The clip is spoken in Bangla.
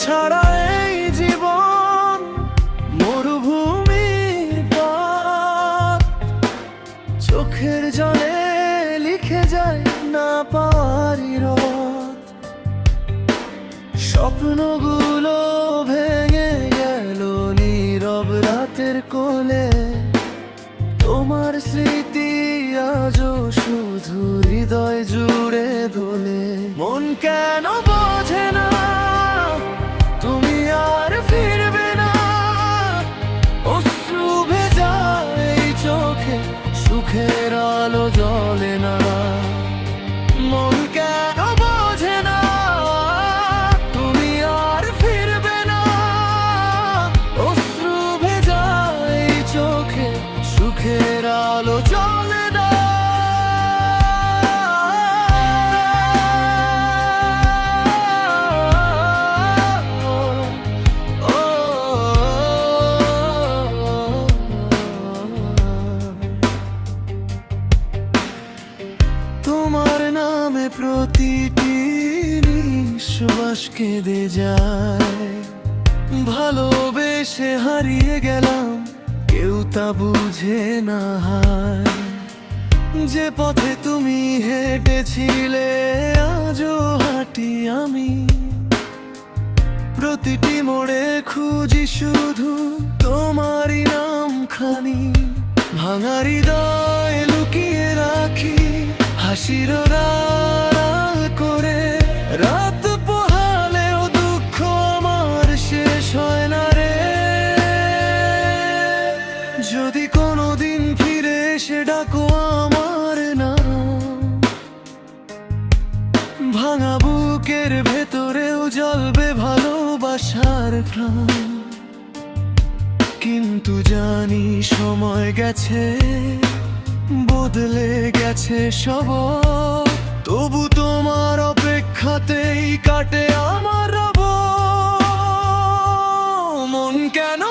ছাড়া এই জীবন মরুভূমির পথ। চোখের জলে লিখে যায় না পারি রথ। স্বপ্নগুলো ভেঙে গেল নীরব রাতের কোলে। তোমার স্মৃতি আজও শুধু হৃদয় জুড়ে দোলে। মন কেন বোঝে না তুমি আর ফিরবে না? অশ্রু ভেজা এই চোখে সুখের আলো জ্বলে না। মন কেন বোঝে না তুমি আর ফিরবে না? অশ্রু ভেজা এই চোখে সুখের আলো জ্বলে না। তোমার নামে প্রতিটি নিঃশ্বাস কেঁদে যায়। ভালোবেসে হারিয়ে গেলাম, কেউ তা বুঝে না হায়। যে পথে তুমি হেঁটেছিলে আজও হাঁটি আমি। প্রতিটি মোড়ে খুঁজি শুধু তোমারই নামখানি। ভাঙা হৃদয় লুকিয়ে রাখি হাসির আড়াল করে। রাত পোহালেও দুঃখ আমার শেষ হয় না রে। যদি কোনোদিন ফিরে এসে ডাকো আমার নাম, ভাঙা বুকের ভেতরেও জ্বলবে ভালোবাসার প্রাণ। কিন্তু জানি সময় গেছে, বদলে গেছে সব। তবু তোমার অপেক্ষাতেই কাটে আমার রব। মন কেন